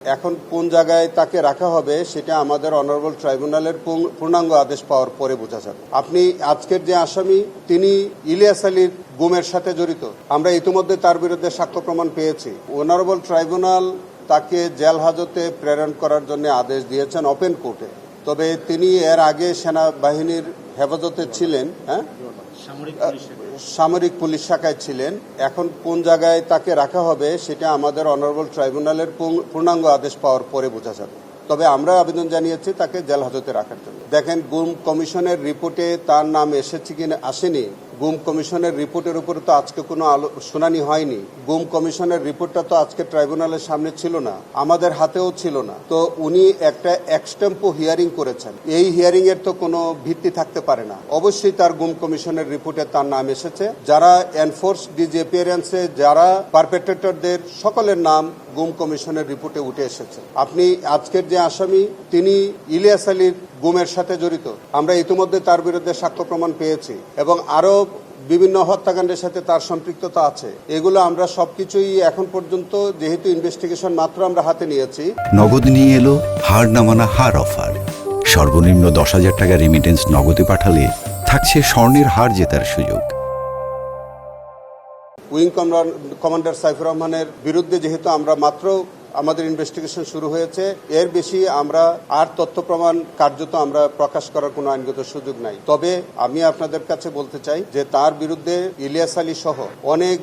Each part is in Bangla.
এখন কোন জায়গায় তাকে রাখা হবে সেটা আমাদের অনারেবল ট্রাইব্যুনালের পূর্ণাঙ্গ আদেশ পাওয়ার পরে বোঝা যাবে। আপনি আজকের যে আসামি তিনি ইলিয়াস আলীর গুমের সাথে জড়িত, আমরা ইতিমধ্যে তার বিরুদ্ধে সাক্ষ্য প্রমাণ পেয়েছি। অনারেবল ট্রাইব্যুনাল তাকে জেল হাজতে প্রেরণ করার জন্য আদেশ দিয়েছেন ওপেন কোর্টে। তবে তিনি এর আগে সেনাবাহিনীর হেফাজতে ছিলেন, সামরিক পুলিশ শাখায় ছিলেন। এখন কোন জায়গায় তাকে রাখা হবে সেটা আমাদের অনারেবল ট্রাইব্যুনালের পূর্ণাঙ্গ আদেশ পাওয়ার পরে বোঝা যাবে। তবে আমরা আবেদন জানিয়েছি তাকে জেল হাজতে রাখার জন্য। দেখেন, গুম কমিশনের রিপোর্টে তার নাম এসেছে কিনা আসেনি, গুম কমিশনের রিপোর্টের উপরে তো আজকে কোনো শুনানি হয়নি। গুম কমিশনের রিপোর্টটা তো আজকে ট্রাইব্যুনালের সামনে ছিল না, আমাদের হাতেও ছিল না। তো উনি একটা এক্সটেম্পো হিয়ারিং করেছেন, এই হিয়ারিং এর তো কোনো ভিত্তি থাকতে পারে না। অবশ্যই তার গুম কমিশনের রিপোর্টে তার নাম এসেছে। যারা এনফোর্স ডিসঅ্যাপিয়ারেন্সে যারা পারপেট্রেটরদের সকলের নাম গুম কমিশনের রিপোর্টে উঠে এসেছে। আপনি আজকের যে আসামি তিনি ইলিয়াস আলীর গুমের সাথে জড়িত, আমরা ইতিমধ্যে তার বিরুদ্ধে সাক্ষ্য প্রমাণ পেয়েছি এবং আরো বিভিন্ন হত্যাকাণ্ডের সাথে তার সম্পৃক্ততা আছে। এগুলো আমরা সবকিছুই এখন পর্যন্ত, যেহেতু ইনভেস্টিগেশন মাত্র আমরা হাতে নিয়েছি। নগদ নিয়ে এলো হার না মানা হার অফার। সর্বনিম্ন 10,000 টাকা রেমিটেন্স নগদে পাঠালে থাকছে স্বর্ণের হার জেতার সুযোগ। উইং কমান্ডার সাইফুর রহমানের বিরুদ্ধে যেহেতু আমরা মাত্র আমাদের ইনভেস্টিগেশন শুরু হয়েছে, এর বেশি আমরা আর তথ্য প্রমাণ কার্যত আমরা প্রকাশ করার কোনো আইনগত সুযোগ নাই। তবে আমি আপনাদের কাছে বলতে চাই যে তার বিরুদ্ধে ইলিয়াস আলী সহ অনেক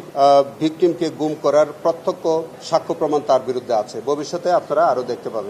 ভিকটিমকে গুম করার প্রত্যক্ষ সাক্ষ্য প্রমাণ তার বিরুদ্ধে আছে। ভবিষ্যতে আপনারা আরো দেখতে পাবেন।